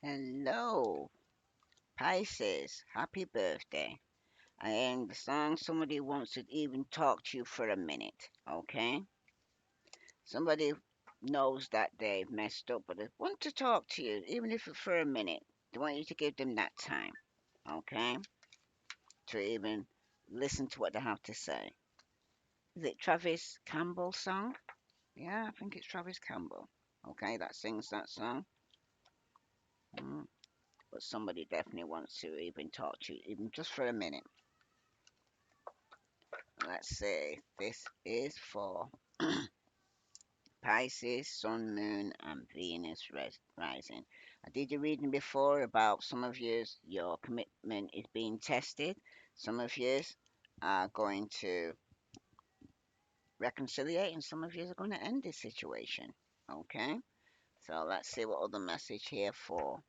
Hello, Pisces. Happy birthday. And the song somebody wants to even talk to you for a minute, okay? Somebody knows that they've messed up, but they want to talk to you, even if it's for a minute. They want you to give them that time, okay? To even listen to what they have to say. Is it Travis Campbell's song? Yeah, I think it's Travis Campbell. Okay, that sings that song. Mm. But somebody definitely wants to even talk to you, even just for a minute. Let's see. This is for Pisces, Sun, Moon, and Venus rising. I did a reading before about some of yours, your commitment is being tested. Some of yours are going to reconciliate, and some of yours are going to end this situation. Okay? So let's see what other message here for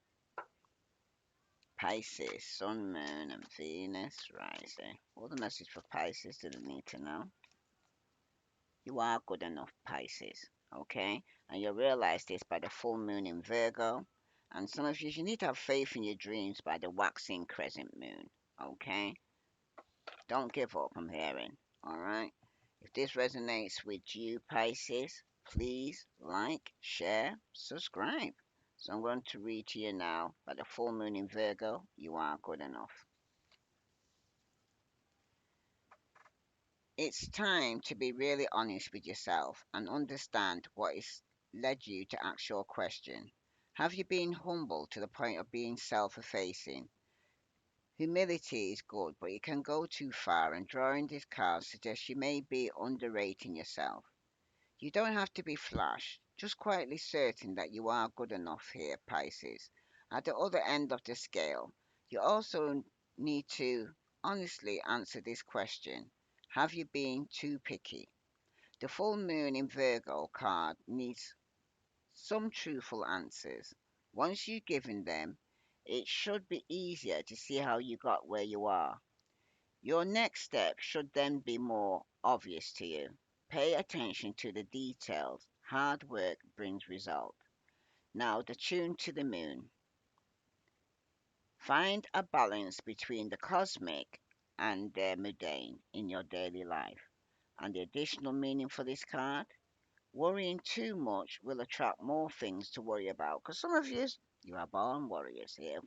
Pisces, Sun, Moon, and Venus rising. What other message for Pisces do they need to know? You are good enough, Pisces. Okay? And you'll realize this by the full moon in Virgo. And some of you need to have faith in your dreams by the waxing crescent moon. Okay? Don't give up, I'm hearing. Alright? If this resonates with you, Pisces, please like, share, subscribe. So I'm going to read to you now by the full moon in Virgo. You are good enough. It's time to be really honest with yourself and understand what has led you to ask your question. Have you been humble to the point of being self effacing? Humility is good, but it can go too far, and drawing this card suggests you may be underrating yourself. You don't have to be flash, just quietly certain that you are good enough here, Pisces. At the other end of the scale, you also need to honestly answer this question. Have you been too picky? The full moon in Virgo card needs some truthful answers. Once you've given them, it should be easier to see how you got where you are. Your next step should then be more obvious to you. Pay attention to the details. Hard work brings result. Now, the tune to the moon. Find a balance between the cosmic and the mundane in your daily life. And the additional meaning for this card, worrying too much will attract more things to worry about. Because some of you are born warriors here,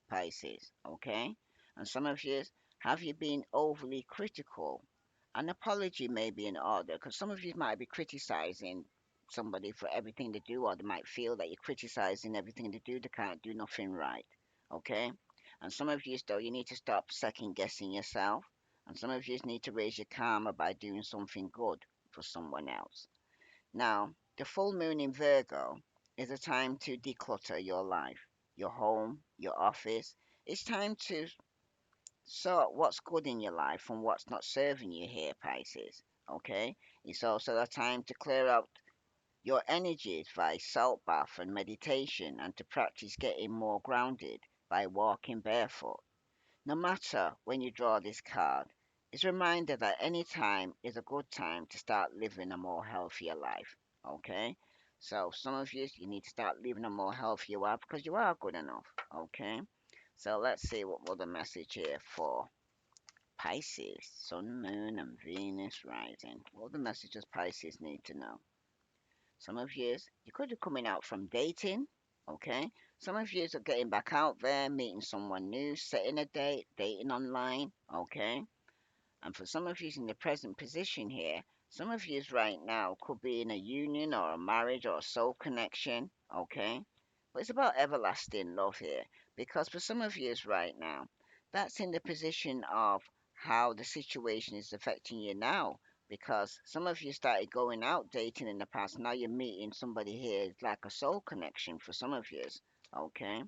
Pisces, okay? And some of you, have you been overly critical? An apology may be in order because some of you might be criticizing somebody for everything they do, or they might feel that you're criticizing everything they do, they can't do nothing right, okay? And some of you, though, you need to stop second guessing yourself. And some of you need to raise your karma by doing something good for someone else. Now, the full moon in Virgo is a time to declutter your life, your home, your office. It's time to sort what's good in your life from what's not serving you here, Pisces. Okay? It's also a time to clear out your energies by salt bath and meditation and to practice getting more grounded by walking barefoot. No matter when you draw this card, it's a reminder that any time is a good time to start living a more healthier life. Okay? So some of you need to start living a more healthier life because you are good enough. Okay? So let's see what other message here for Pisces, Sun, Moon, and Venus rising. What the messages Pisces need to know? Some of you could be coming out from dating, okay? Some of you are getting back out there, meeting someone new, setting a date, dating online, okay? And for some of you in the present position here, some of you right now could be in a union or a marriage or a soul connection, okay? But it's about everlasting love here because for some of you right now, that's in the position of how the situation is affecting you now. Because some of you started going out dating in the past, now you're meeting somebody here, it's like a soul connection for some of you, okay?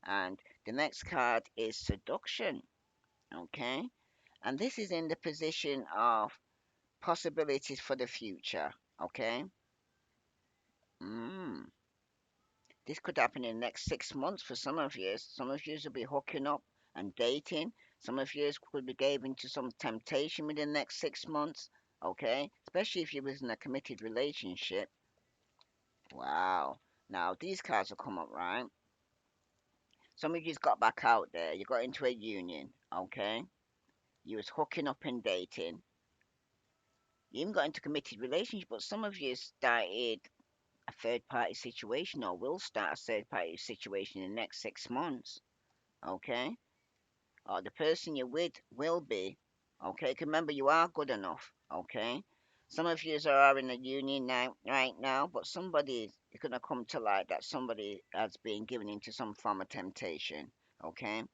And the next card is seduction, okay? And this is in the position of possibilities for the future. Okay. Mm. This could happen in the next 6 months for some of you. Some of you will be hooking up and dating. Some of you could be given to some temptation within the next 6 months. Okay. Especially if you was in a committed relationship. Wow. Now these cards will come up, right? Some of you's got back out there. You got into a union, okay? You was hooking up and dating. You even got into committed relationship, but some of you started a third party situation or will start a third party situation in the next 6 months, okay? Or the person you're with will be, okay? 'Cause remember, you are good enough, okay? Some of you are in a union now, right now, but somebody is gonna come to light that somebody has been given into some form of temptation, okay?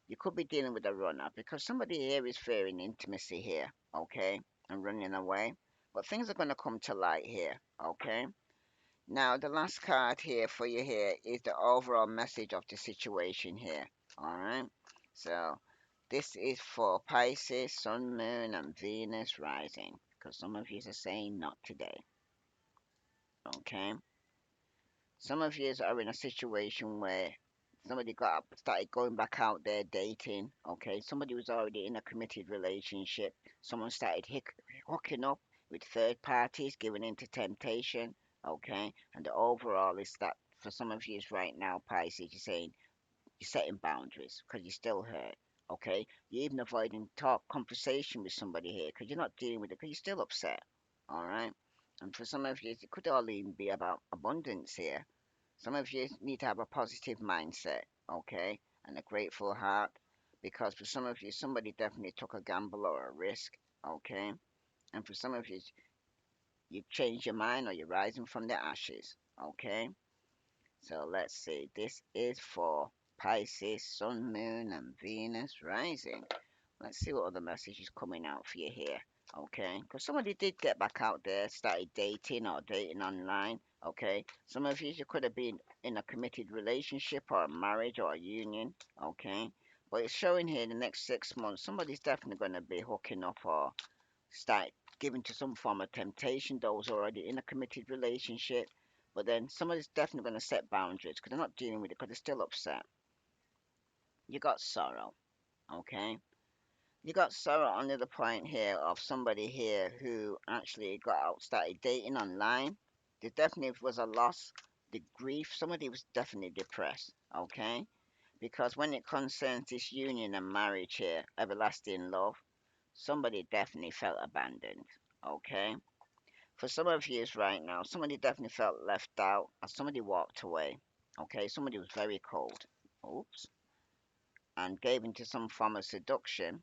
You could be dealing with a runner because somebody here is fearing intimacy here, okay? And running away. But things are gonna come to light here, okay? Now, the last card here for you here is the overall message of the situation here. All right. So, this is for Pisces, Sun, Moon, and Venus rising. Because some of you are saying not today. Okay. Some of you are in a situation where somebody got up, started going back out there dating. Okay. Somebody was already in a committed relationship. Someone started hooking up with third parties, giving into temptation. Okay. And the overall is that for some of you right now, Pisces, you're saying you're setting boundaries because you're still hurt. Okay. You're even avoiding talk conversation with somebody here because you're not dealing with it because you're still upset. All right. And for some of you, it could all even be about abundance here. Some of you need to have a positive mindset, okay, and a grateful heart, because for some of you, somebody definitely took a gamble or a risk, okay, and for some of you, you've changed your mind or you're rising from the ashes, okay. So let's see, this is for Pisces, Sun, Moon, and Venus rising. Let's see what other message is coming out for you here. Okay, because somebody did get back out there, started dating or dating online. Okay, some of you could have been in a committed relationship or a marriage or a union. Okay, but it's showing here in the next 6 months, somebody's definitely going to be hooking up or start giving to some form of temptation. Those already in a committed relationship, but then somebody's definitely going to set boundaries because they're not dealing with it because they're still upset. You got sorrow. Okay, you got sorrow under the point here of somebody here who actually got out, started dating online. There definitely was a loss, the grief. Somebody was definitely depressed, okay? Because when it concerns this union and marriage here, everlasting love, somebody definitely felt abandoned, okay? For some of you right now, somebody definitely felt left out, or somebody walked away, okay? Somebody was very cold, oops, and gave into some form of seduction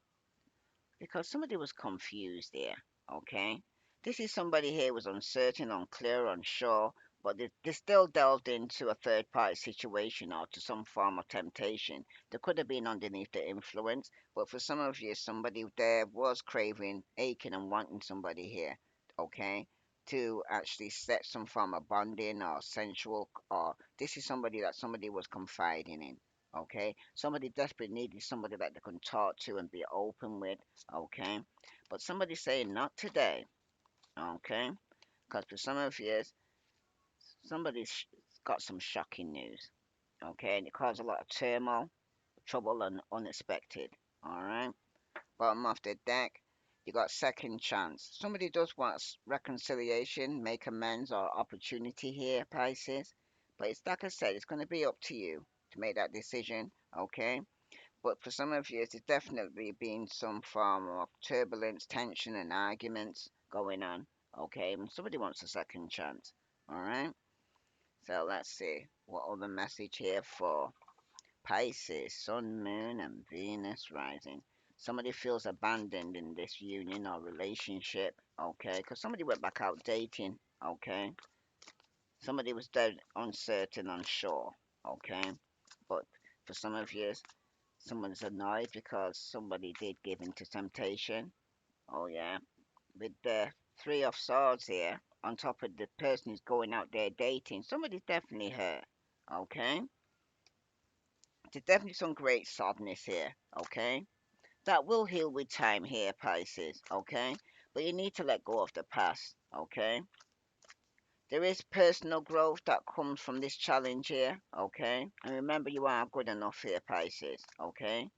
because somebody was confused there. Okay, this is somebody here was uncertain, unclear, unsure, but they still delved into a third party situation or to some form of temptation. They could have been underneath the influence, but for some of you, somebody there was craving, aching, and wanting somebody here. Okay, to actually set some form of bonding or sensual, or this is somebody that somebody was confiding in. Okay, somebody desperately needed somebody that they can talk to and be open with, okay? But somebody's saying not today, okay? Because for some of you, somebody's got some shocking news, okay? And it caused a lot of turmoil, trouble, and unexpected, all right? Bottom of the deck, you got second chance. Somebody does want reconciliation, make amends, or opportunity here, Pisces. But it's like I said, it's going to be up to you to make that decision, okay? But for some of you, there's definitely been some form of turbulence, tension, and arguments going on. Okay, and somebody wants a second chance. All right. So let's see what other message here for Pisces, Sun, Moon, and Venus rising. Somebody feels abandoned in this union or relationship. Okay, because somebody went back out dating. Okay, somebody was dead, uncertain, unsure. Okay, but for some of you, someone's annoyed because somebody did give in to temptation. Oh yeah, with the three of swords here, on top of the person who's going out there dating, somebody's definitely hurt. Okay, there's definitely some great sadness here. Okay, that will heal with time here, Pisces. Okay, but you need to let go of the past. Okay, there is personal growth that comes from this challenge here. Okay, and remember you are good enough here, Pisces. Okay.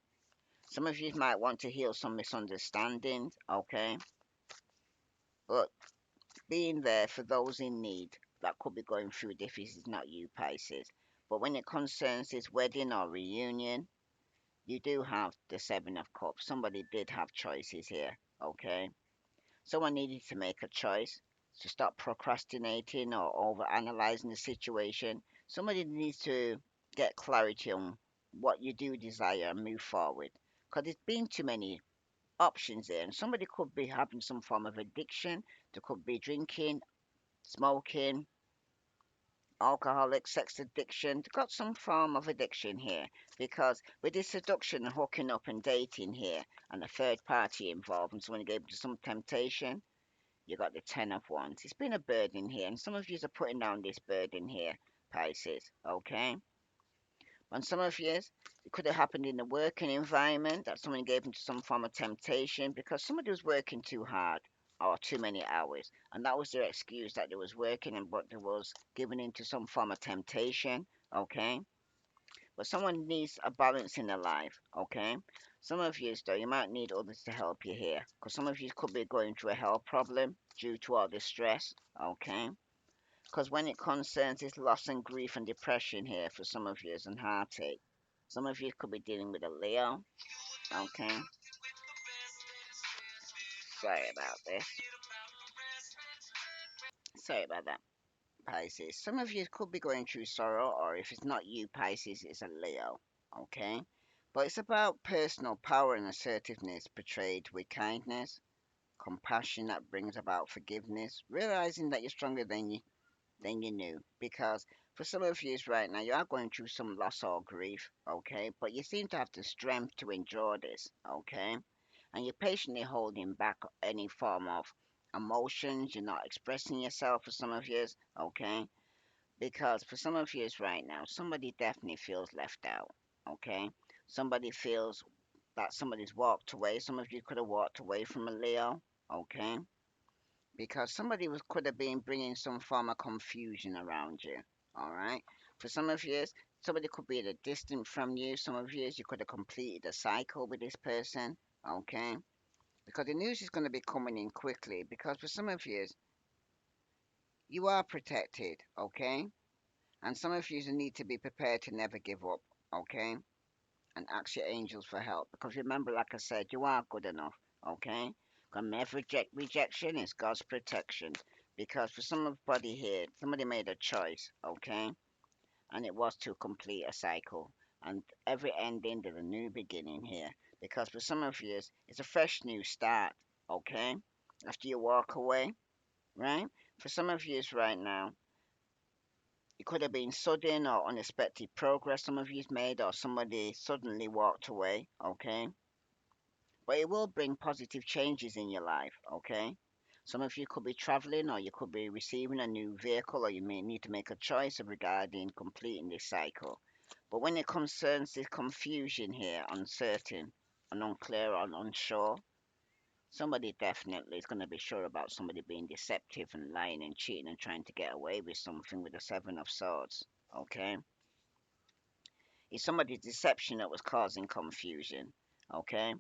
Some of you might want to heal some misunderstandings, okay? But being there for those in need that could be going through this is not you, Pisces. But when it concerns this wedding or reunion, you do have the Seven of Cups. Somebody did have choices here, okay? Someone needed to make a choice to stop procrastinating or over analyzing the situation. Somebody needs to get clarity on what you do desire and move forward. Because there's been too many options there, and somebody could be having some form of addiction. They could be drinking, smoking, alcoholic, sex addiction. They've got some form of addiction here because with this seduction and hooking up and dating here, and a third party involved, and someone gave to some temptation, you got the Ten of Wands. It's been a burden here, and some of you are putting down this burden here, Pisces. Okay? On some of you, it could have happened in the working environment that someone gave into some form of temptation because somebody was working too hard or too many hours, and that was their excuse that they was working and but they was given into some form of temptation. Okay? But someone needs a balance in their life. Okay? Some of you, though, you might need others to help you here because some of you could be going through a health problem due to all this stress. Okay? Because when it concerns this loss and grief and depression here for some of you and heartache, some of you could be dealing with a Leo. Okay, sorry about this. Sorry about that, Pisces. Some of you could be going through sorrow, or if it's not you, Pisces, it's a Leo. Okay, but it's about personal power and assertiveness portrayed with kindness, compassion that brings about forgiveness, realizing that you're stronger than you knew. Because for some of you right now, you are going through some loss or grief, okay? But you seem to have the strength to endure this, okay? And you're patiently holding back any form of emotions. You're not expressing yourself for some of you, okay? Because for some of you right now, somebody definitely feels left out, okay? Somebody feels that somebody's walked away. Some of you could have walked away from a Leo, okay? Because somebody was could have been bringing some form of confusion around you. All right. For some of you, somebody could be at a distance from you. Some of you, you could have completed a cycle with this person. Okay. Because the news is going to be coming in quickly. Because for some of you, you are protected. Okay. And some of you need to be prepared to never give up. Okay. And ask your angels for help. Because remember, like I said, you are good enough. Okay? And every rejection is God's protection. Because for somebody here, somebody made a choice. Okay? And it was to complete a cycle. And every ending is a new beginning here. Because for some of you, it's a fresh new start. Okay? After you walk away, right? For some of you right now, it could have been sudden or unexpected progress some of you've made, or somebody suddenly walked away, okay? But it will bring positive changes in your life, okay? Some of you could be traveling, or you could be receiving a new vehicle, or you may need to make a choice regarding completing this cycle. But when it concerns this confusion here, uncertain and unclear and unsure, somebody definitely is going to be sure about somebody being deceptive and lying and cheating and trying to get away with something with the Seven of Swords, okay? It's somebody's deception that was causing confusion, okay?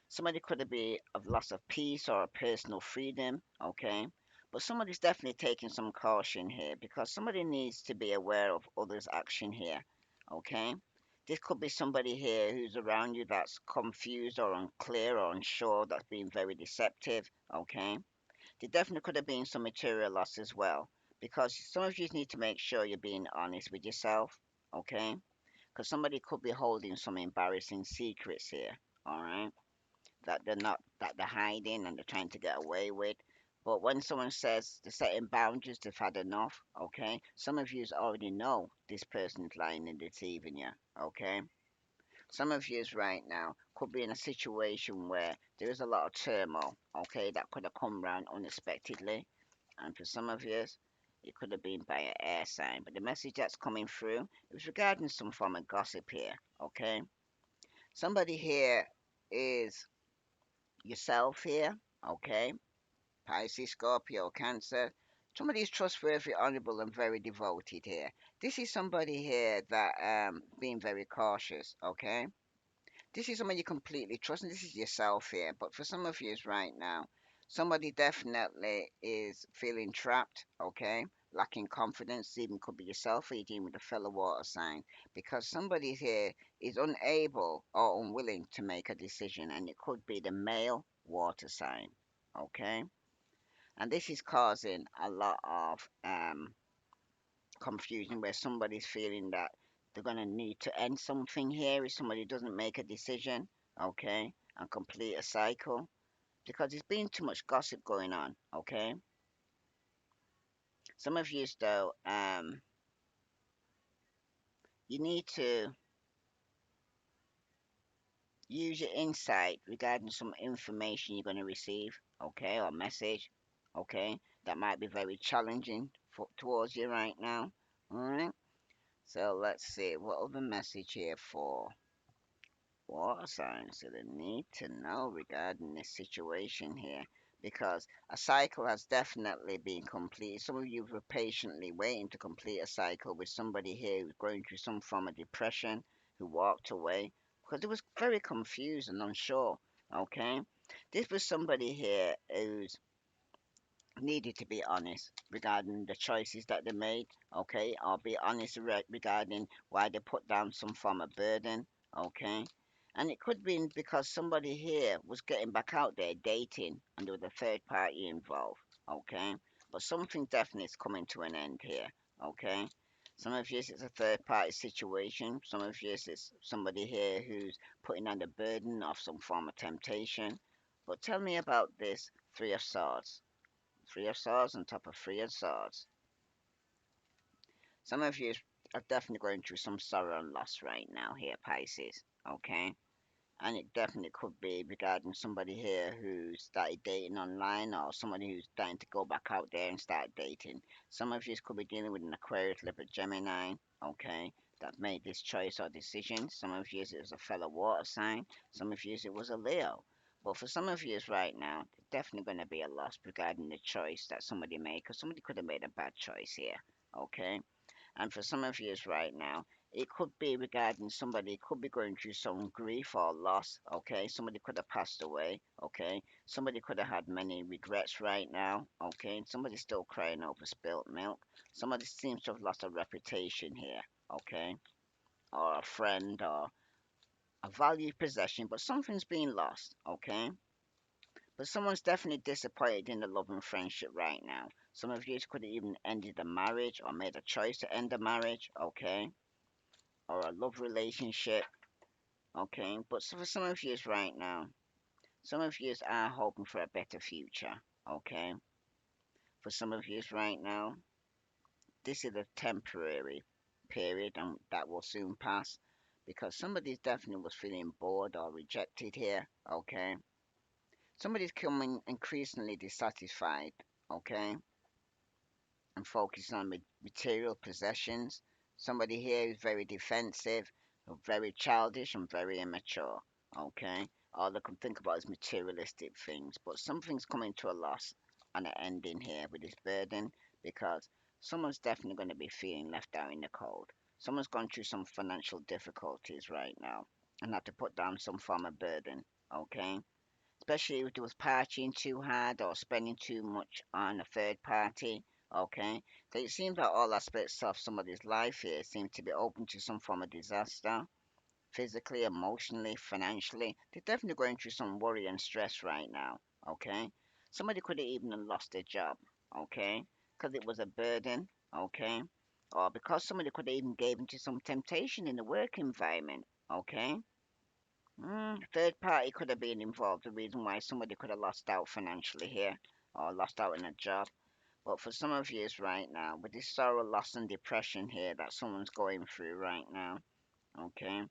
Somebody could be of loss of peace or personal freedom, okay? But somebody's definitely taking some caution here because somebody needs to be aware of others' action here, okay? This could be somebody here who's around you that's confused or unclear or unsure, that's being very deceptive, okay? There definitely could have been some material loss as well because some of you need to make sure you're being honest with yourself, okay? Because somebody could be holding some embarrassing secrets here, all right? That they're hiding and they're trying to get away with. But when someone says they're setting boundaries, they've had enough. Okay, some of you already know this person's lying and deceiving you. Okay, some of you right now could be in a situation where there is a lot of turmoil. Okay, that could have come round unexpectedly, and for some of you, it could have been by an air sign. But the message that's coming through is regarding some form of gossip here. Okay, somebody here is yourself here, okay? Pisces, Scorpio, Cancer. Somebody is trustworthy, honorable, and very devoted here. This is somebody here that being very cautious, okay? This is somebody you completely trust, and this is yourself here. But for some of you right now, somebody definitely is feeling trapped, okay? lacking confidence, even could be yourself or you're dealing with a fellow water sign, because somebody here is unable or unwilling to make a decision, and it could be the male water sign. Okay, and this is causing a lot of confusion where somebody's feeling that they're going to need to end something here if somebody doesn't make a decision, okay, and complete a cycle, because there's been too much gossip going on, okay. Some of you though, you need to use your insight regarding some information you're going to receive, okay, or message, okay, that might be very challenging towards you right now. All right. So let's see what other message here for water signs do they need to know regarding this situation here, because a cycle has definitely been completed. Some of you were patiently waiting to complete a cycle with somebody here who's going through some form of depression, who walked away because it was very confused and unsure. Okay, this was somebody here who's needed to be honest regarding the choices that they made, okay, or be honest regarding why they put down some form of burden, okay. And it could be because somebody here was getting back out there dating and there was a third party involved, okay. But something definitely is coming to an end here, okay. Some of you, it's a third party situation. Some of you, it's somebody here who's putting on the burden of some form of temptation. But tell me about this Three of Swords. Three of Swords on top of Three of Swords. Some of you are definitely going through some sorrow and loss right now here, Pisces. Okay? And it definitely could be regarding somebody here who started dating online or somebody who's starting to go back out there and start dating. Some of you could be dealing with an Aquarius, Libra, Gemini, okay, that made this choice or decision. Some of you it was a fellow water sign. Some of you it was a Leo. But for some of you right now, there's definitely going to be a loss regarding the choice that somebody made, because somebody could have made a bad choice here, okay? And for some of you right now, it could be regarding somebody could be going through some grief or loss. Okay, somebody could have passed away. Okay, somebody could have had many regrets right now. Okay, somebody's still crying over spilt milk. Somebody seems to have lost a reputation here. Okay, or a friend or a valued possession, but something's being lost. Okay, but someone's definitely disappointed in the love and friendship right now. Some of you could have even ended a marriage or made a choice to end a marriage. Okay, or a love relationship, okay? But so for some of you right now, some of you are hoping for a better future, okay? For some of you right now, this is a temporary period and that will soon pass, because somebody definitely was feeling bored or rejected here, okay? Somebody's becoming increasingly dissatisfied, okay? And focusing on material possessions. Somebody here is very defensive, very childish, and very immature. Okay, all they can think about is materialistic things. But something's coming to a loss and an ending here with this burden, because someone's definitely going to be feeling left out in the cold. Someone's gone through some financial difficulties right now and had to put down some form of burden. Okay, especially if it was partying too hard or spending too much on a third party. Okay, so it seems that all aspects of somebody's life here seem to be open to some form of disaster, physically, emotionally, financially. They're definitely going through some worry and stress right now. Okay, somebody could have even lost their job. Okay, because it was a burden. Okay, or because somebody could have even gave into some temptation in the work environment. Okay, third party could have been involved, the reason why somebody could have lost out financially here or lost out in a job. But for some of you right now, with this sorrow, loss, and depression here that someone's going through right now, okay,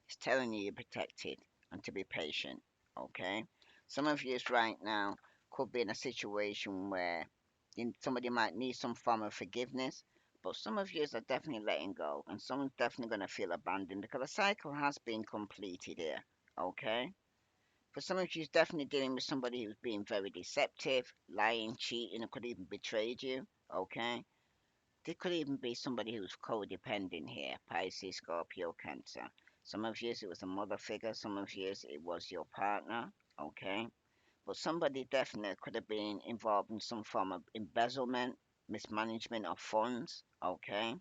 it's telling you you're protected and to be patient, okay? Some of you right now could be in a situation where somebody might need some form of forgiveness, but some of you are definitely letting go, and someone's definitely going to feel abandoned because the cycle has been completed here, okay? For some of you, definitely dealing with somebody who's being very deceptive, lying, cheating, and could even betrayed you, okay? There could even be somebody who's codependent here, Pisces, Scorpio, Cancer. Some of you, it was a mother figure. Some of you, it was your partner. Okay. But somebody definitely could have been involved in some form of embezzlement, mismanagement of funds. Okay,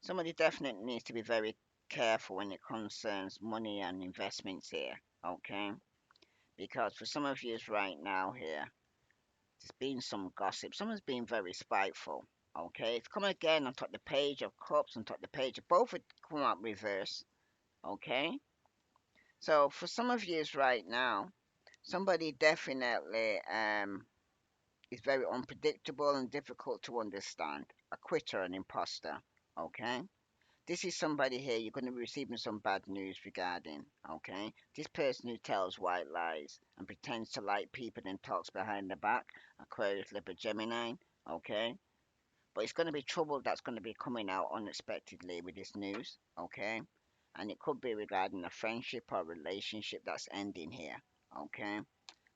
somebody definitely needs to be very careful when it concerns money and investments here. Okay, because for some of you right now here, there's been some gossip. Someone's been very spiteful. Okay, it's come again on top the page of cups, on top the page of both would come out reverse. Okay, so for some of you right now, somebody definitely is very unpredictable and difficult to understand. A quitter, an imposter. Okay, this is somebody here you're going to be receiving some bad news regarding. Okay, this person who tells white lies and pretends to like people and talks behind the back. Aquarius, Libra, Gemini. Okay, but it's going to be trouble that's going to be coming out unexpectedly with this news. Okay, and it could be regarding a friendship or relationship that's ending here. Okay,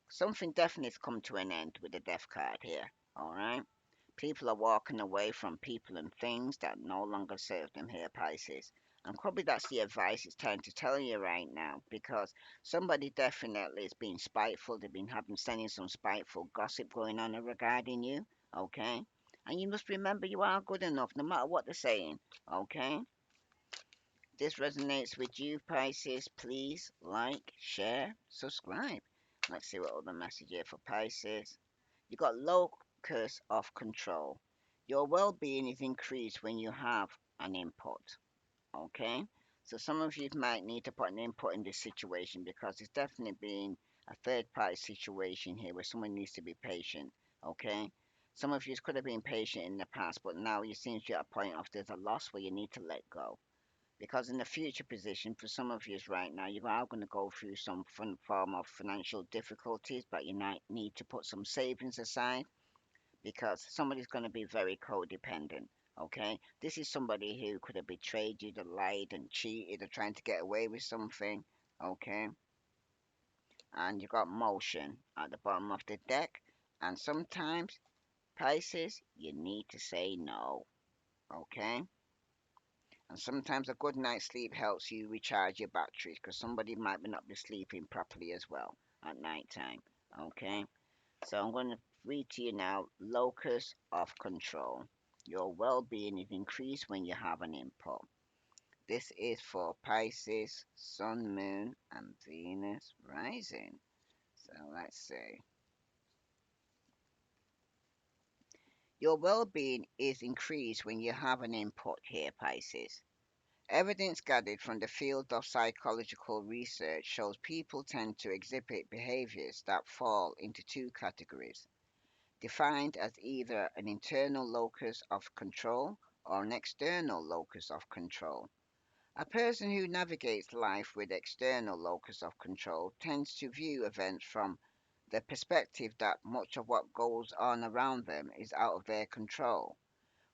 something definitely has come to an end with the death card here. All right. People are walking away from people and things that no longer serve them here, Pisces. And probably that's the advice it's time to tell you right now because somebody definitely is being spiteful. They've been having sending some spiteful gossip going on regarding you. Okay. And you must remember you are good enough no matter what they're saying. Okay. This resonates with you, Pisces. Please like, share, subscribe. Let's see what other message here for Pisces. You got locus of control. Your well-being is increased when you have an input. Okay, so some of you might need to put an input in this situation because it's definitely been a third-party situation here where someone needs to be patient. Okay, some of you could have been patient in the past, but now you seem to be at a point of there's a loss where you need to let go. Because in the future position, for some of you right now, you are going to go through some form of financial difficulties, but you might need to put some savings aside because somebody's going to be very codependent. Okay, this is somebody who could have betrayed you, lied and cheated, or trying to get away with something. Okay, and you got motion at the bottom of the deck, and sometimes Pisces, you need to say no. Okay, and sometimes a good night's sleep helps you recharge your batteries because somebody might not be sleeping properly as well at night time. Okay, so I'm going to read to you now locus of control. Your well being is increased when you have an input. This is for Pisces, Sun, Moon, and Venus rising. So let's see. Your well being is increased when you have an input here, Pisces. Evidence gathered from the field of psychological research shows people tend to exhibit behaviors that fall into two categories, defined as either an internal locus of control or an external locus of control. A person who navigates life with external locus of control tends to view events from the perspective that much of what goes on around them is out of their control.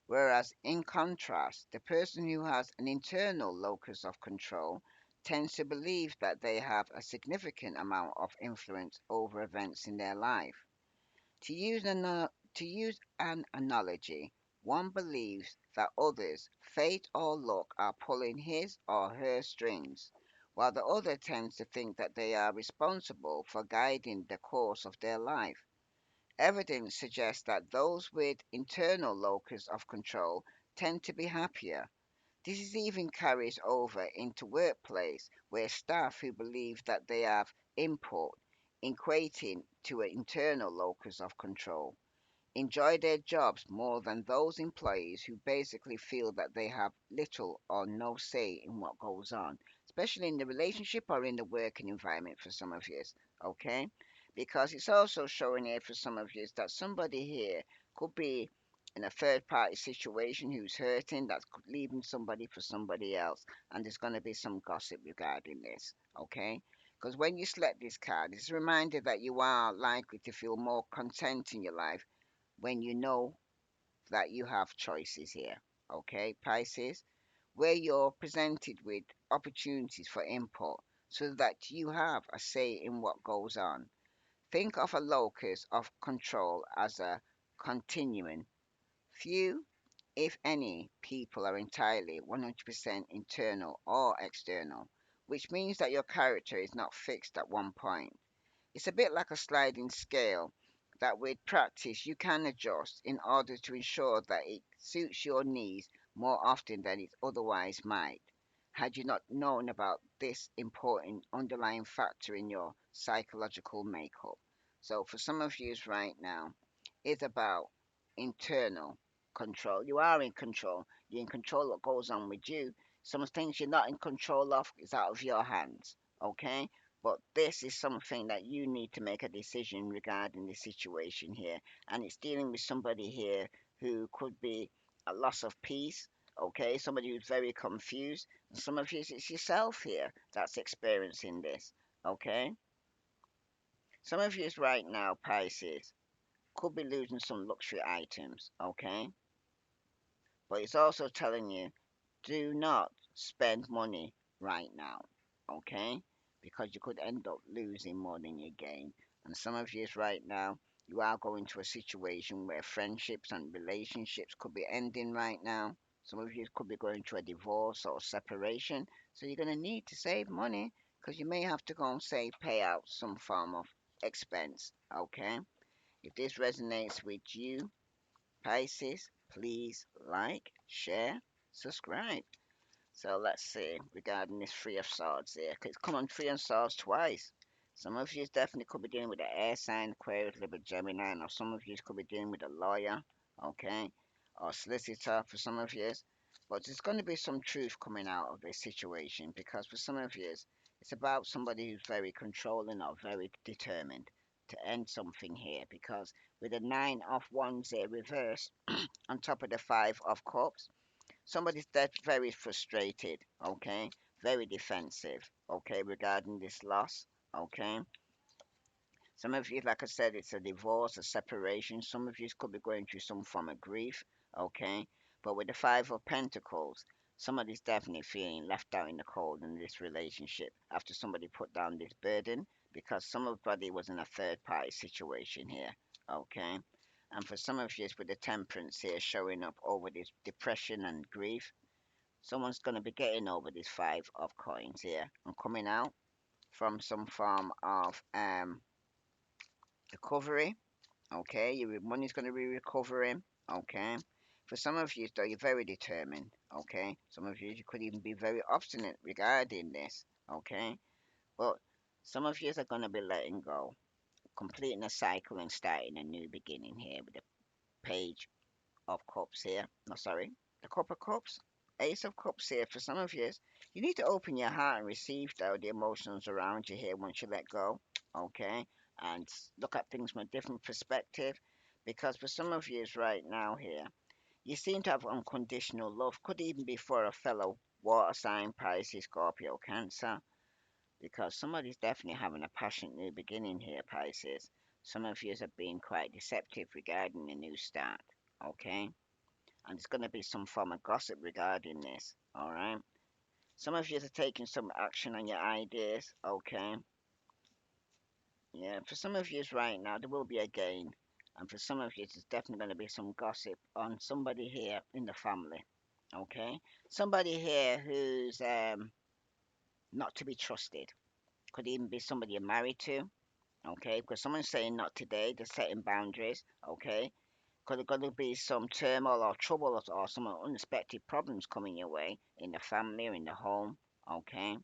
Whereas, in contrast, the person who has an internal locus of control tends to believe that they have a significant amount of influence over events in their life. To use an analogy, one believes that others, fate or luck, are pulling his or her strings, while the other tends to think that they are responsible for guiding the course of their life. Evidence suggests that those with internal locus of control tend to be happier. This is even carries over into workplace where staff who believe that they have input, equating to an internal locus of control, enjoy their jobs more than those employees who basically feel that they have little or no say in what goes on, especially in the relationship or in the working environment for some of you. Okay? Because it's also showing here for some of you that somebody here could be in a third party situation who's hurting, that's leaving somebody for somebody else, and there's going to be some gossip regarding this. Okay? Because when you select this card, it's a reminder that you are likely to feel more content in your life when you know that you have choices here. Okay, Pisces, where you're presented with opportunities for input so that you have a say in what goes on. Think of a locus of control as a continuum. Few, if any, people are entirely 100% internal or external, which means that your character is not fixed at one point. It's a bit like a sliding scale. that with practice you can adjust in order to ensure that it suits your needs more often than it otherwise might, had you not known about this important underlying factor in your psychological makeup. So, for some of you right now, it's about internal control. You are in control. You're in control of what goes on with you. Some things you're not in control of is out of your hands. Okay? But this is something that you need to make a decision regarding the situation here. And it's dealing with somebody here who could be a loss of peace. Okay? Somebody who's very confused. And some of you, it's yourself here that's experiencing this. Okay? Some of you right now, Pisces, could be losing some luxury items. Okay? But it's also telling you do not spend money right now, okay? Because you could end up losing more than you gain. And some of you right now, you are going to a situation where friendships and relationships could be ending right now. Some of you could be going through a divorce or separation. So you're going to need to save money because you may have to go and save, pay out some form of expense, okay? If this resonates with you, Pisces, please like, share, subscribe. So let's see regarding this Three of Swords here. 'Cause it's come on Three of Swords twice. Some of you definitely could be dealing with an air sign, Aquarius, Libra, Gemini, or some of you could be dealing with a lawyer, okay, or solicitor for some of you. But there's going to be some truth coming out of this situation because for some of you, it's about somebody who's very controlling or very determined to end something here because with the Nine of Wands here reversed on top of the Five of Cups, somebody's that very frustrated, okay, very defensive, okay, regarding this loss, okay. Some of you, like I said, it's a divorce, a separation. Some of you could be going through some form of grief, okay. But with the Five of Pentacles, somebody's definitely feeling left out in the cold in this relationship after somebody put down this burden because somebody was in a third party situation here, okay. And for some of you, with the Temperance here showing up over this depression and grief, someone's going to be getting over this Five of Coins here and coming out from some form of recovery. Okay, your money's going to be recovering. Okay, for some of you, though, you're very determined. Okay, some of you could even be very obstinate regarding this. Okay, but some of you are going to be letting go, completing a cycle and starting a new beginning here with the Page of Cups here. No, sorry, the Cup of Cups, Ace of Cups here. For some of you, you need to open your heart and receive though the emotions around you here once you let go, okay, and look at things from a different perspective. Because for some of you right now here, you seem to have unconditional love. Could even be for a fellow water sign, Pisces, Scorpio, Cancer. Because somebody's definitely having a passionate new beginning here, Pisces. Some of you have been quite deceptive regarding the new start, okay? And there's going to be some form of gossip regarding this. All right. Some of you are taking some action on your ideas. Okay. Yeah. For some of you right now, there will be a gain. And for some of you, there's definitely going to be some gossip on somebody here in the family. Okay. Somebody here who's not to be trusted. Could even be somebody you're married to. Okay. Because someone's saying not today. They're setting boundaries. Okay. Could there going to be some turmoil or trouble or some unexpected problems coming your way in the family or in the home? Okay.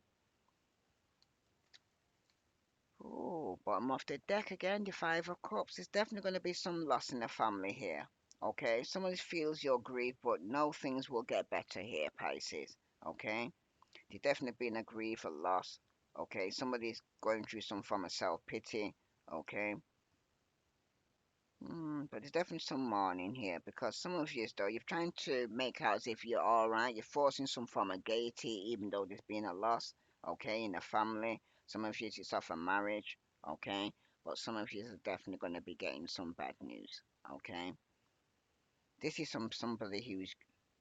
Oh, bottom of the deck again, the Five of Cups. There's definitely going to be some loss in the family here. Okay. Somebody feels your grief, but no, things will get better here, Pisces. Okay. There's definitely been a grief, a loss. Okay. Somebody's going through some form of self pity. Okay. But there's definitely some mourning here because some of you, though, you're trying to make out as if you're all right. You're forcing some form of gaiety, even though there's been a loss, okay, in the family. Some of you, it's off a marriage, okay, but some of you are definitely going to be getting some bad news, okay. This is somebody who's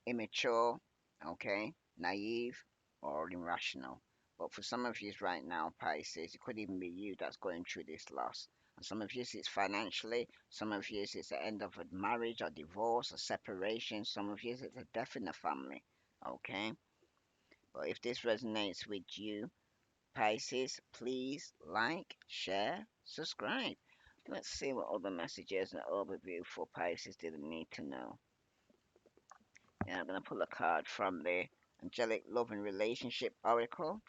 immature, okay, naive, or irrational. But for some of you right now, Pisces, it could even be you that's going through this loss. And some of you it's financially, some of you it's the end of a marriage or divorce or separation, some of you it's a death in the family. Okay? But if this resonates with you, Pisces, please like, share, subscribe. Let's see what other messages and overview for Pisces did I need to know. Yeah, I'm gonna pull a card from the Angelic Love and Relationship Oracle.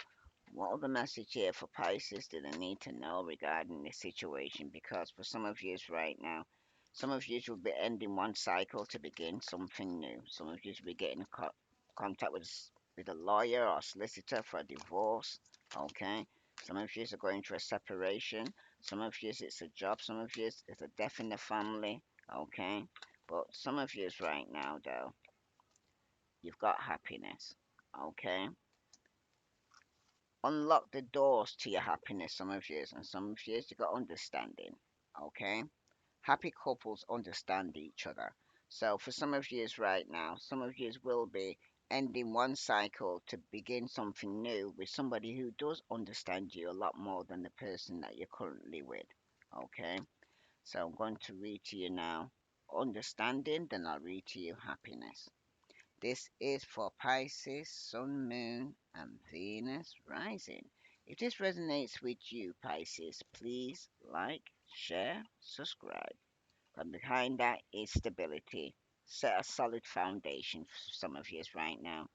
What other message here for Pisces did I need to know regarding this situation? Because for some of you right now, some of you will be ending one cycle to begin something new. Some of you will be getting in contact with a lawyer or solicitor for a divorce. Okay. Some of you are going through a separation. Some of you it's a job. Some of you it's a death in the family. Okay. But some of you right now, though, you've got happiness. Okay. Unlock the doors to your happiness, some of you, and some of you got understanding. Okay, happy couples understand each other. So for some of you right now, some of you will be ending one cycle to begin something new with somebody who does understand you a lot more than the person that you're currently with. Okay, so I'm going to read to you now understanding, then I'll read to you happiness. This is for Pisces, Sun, Moon, and Venus rising. If this resonates with you, Pisces, please like, share, subscribe. And behind that is stability. Set a solid foundation for some of you right now.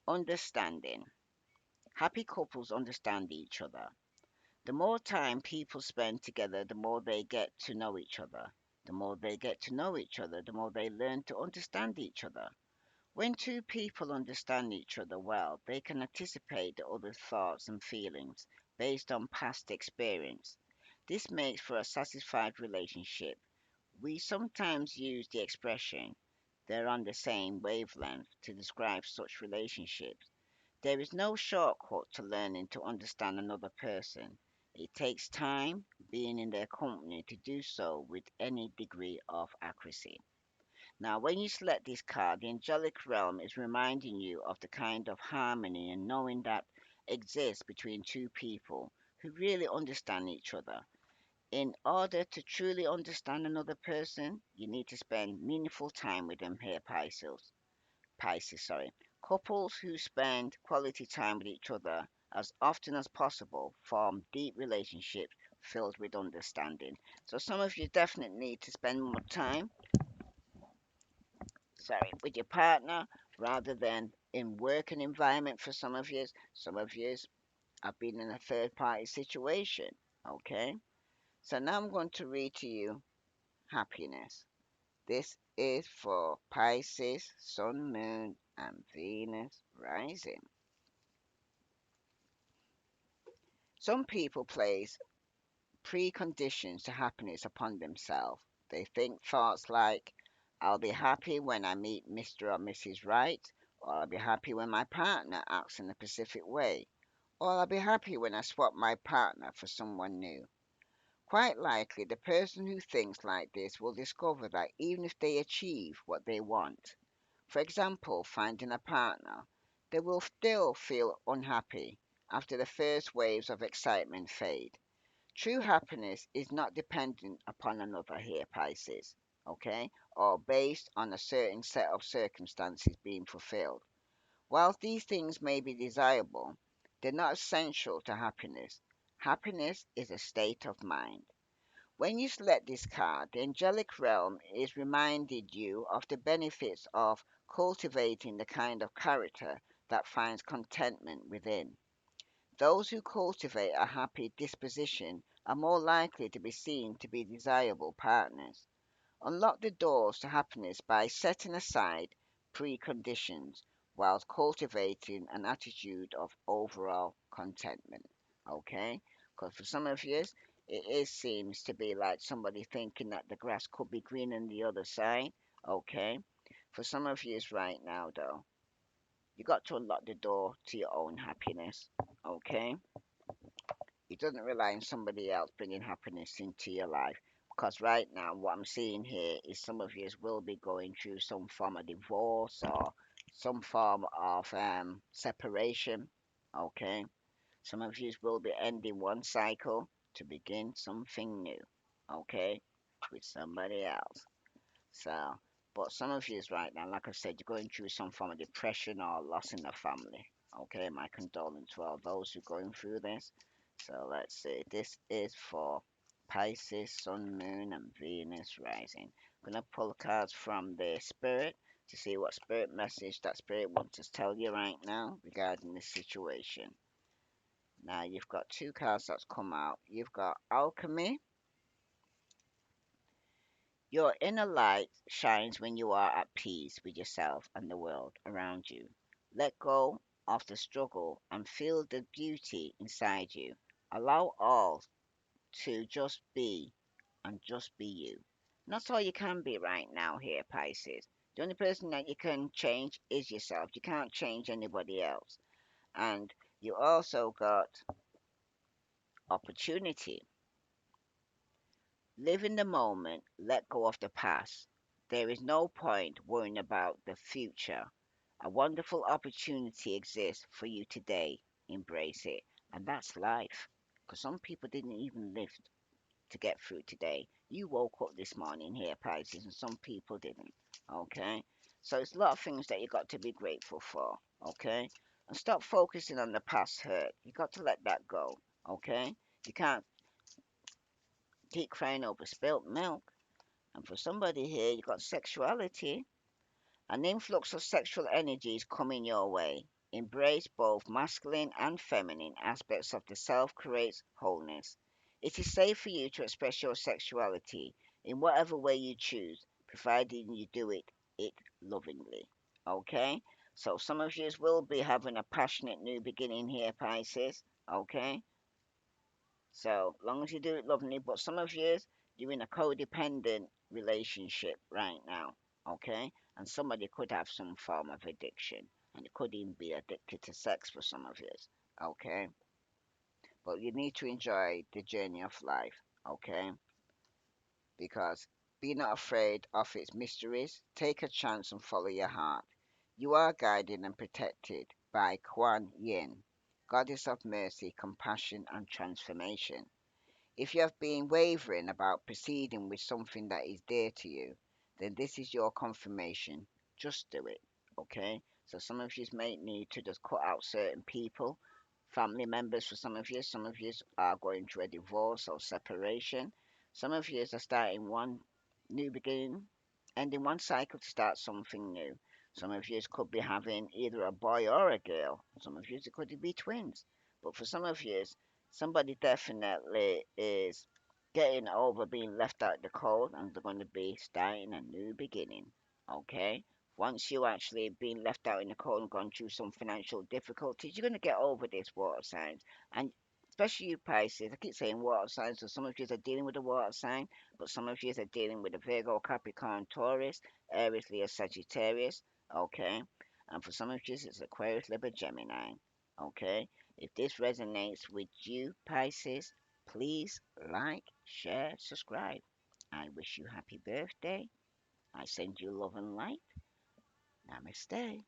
Understanding. Happy couples understand each other. The more time people spend together, the more they get to know each other. The more they get to know each other, the more they learn to understand each other. When two people understand each other well, they can anticipate the other's thoughts and feelings based on past experience. This makes for a satisfied relationship. We sometimes use the expression, they're on the same wavelength, to describe such relationships. There is no shortcut to learning to understand another person. It takes time, being in their company, to do so with any degree of accuracy. Now, when you select this card, the angelic realm is reminding you of the kind of harmony and knowing that exists between two people who really understand each other. In order to truly understand another person, you need to spend meaningful time with them here, Pisces. Couples who spend quality time with each other as often as possible form deep relationships filled with understanding. So some of you definitely need to spend more time with your partner rather than in working environment for some of you. Some of you have been in a third party situation. Okay. So now I'm going to read to you happiness. This is for Pisces, Sun, Moon, and Venus rising. Some people place preconditions to happiness upon themselves. They think thoughts like, I'll be happy when I meet Mr. or Mrs. Right, or I'll be happy when my partner acts in a specific way, or I'll be happy when I swap my partner for someone new. Quite likely, the person who thinks like this will discover that even if they achieve what they want, for example, finding a partner, they will still feel unhappy after the first waves of excitement fade. True happiness is not dependent upon another here, Pisces, okay, or based on a certain set of circumstances being fulfilled. While these things may be desirable, they're not essential to happiness. Happiness is a state of mind. When you select this card, the angelic realm is reminded you of the benefits of cultivating the kind of character that finds contentment within. Those who cultivate a happy disposition are more likely to be seen to be desirable partners. Unlock the doors to happiness by setting aside preconditions whilst cultivating an attitude of overall contentment. Okay? Because for some of you, seems to be like somebody thinking that the grass could be green on the other side. Okay? For some of you right now, though, you got to unlock the door to your own happiness. Okay? It doesn't rely on somebody else bringing happiness into your life. Because right now, what I'm seeing here is some of you will be going through some form of divorce or some form of separation. Okay, some of you will be ending one cycle to begin something new. Okay, with somebody else. So, but some of you right now, like I said, you're going through some form of depression or loss in the family. Okay, my condolence to all those who are going through this. So let's see. This is for Pisces, Sun, Moon, and Venus rising. I'm going to pull cards from the Spirit to see what Spirit message that Spirit wants to tell you right now regarding this situation. Now, you've got two cards that's come out. You've got Alchemy. Your inner light shines when you are at peace with yourself and the world around you. Let go of the struggle and feel the beauty inside you. Allow all to just be and just be you. And that's all you can be right now here, Pisces. The only person that you can change is yourself. You can't change anybody else. And you also got opportunity. Live in the moment, let go of the past. There is no point worrying about the future. A wonderful opportunity exists for you today. Embrace it. And that's life. Because some people didn't even live to get through today. You woke up this morning here, Pisces, and some people didn't. Okay? So it's a lot of things that you got to be grateful for. Okay? And stop focusing on the past hurt. You got to let that go. Okay? You can't keep crying over spilt milk. And for somebody here, you got sexuality. An influx of sexual energy is coming your way. Embrace both masculine and feminine aspects of the self creates wholeness. It is safe for you to express your sexuality in whatever way you choose, provided you do it lovingly. Okay? So some of you will be having a passionate new beginning here, Pisces. Okay? So long as you do it lovingly, but some of you you're in a codependent relationship right now, okay? And somebody could have some form of addiction, and it could even be addicted to sex for some of you, okay? But you need to enjoy the journey of life, okay? Because be not afraid of its mysteries. Take a chance and follow your heart. You are guided and protected by Kuan Yin, goddess of mercy, compassion, and transformation. If you have been wavering about proceeding with something that is dear to you, then this is your confirmation. Just do it. Okay? So some of you may need to just cut out certain people, family members for some of you are going through a divorce or separation. Some of you are starting one new beginning, ending one cycle to start something new. Some of you could be having either a boy or a girl. Some of you it could be twins. But for some of you, somebody definitely is getting over being left out in the cold and they're going to be starting a new beginning. Okay? Once you actually been left out in the cold and gone through some financial difficulties, you're going to get over this, water signs. And especially you Pisces, I keep saying water signs, so some of you are dealing with a water sign, but some of you are dealing with a Virgo, Capricorn, Taurus, Aries, Leo, Sagittarius. Okay? And for some of you, it's Aquarius, Libra, Gemini. Okay? If this resonates with you, Pisces, please like, share, subscribe. I wish you happy birthday. I send you love and light. Namaste.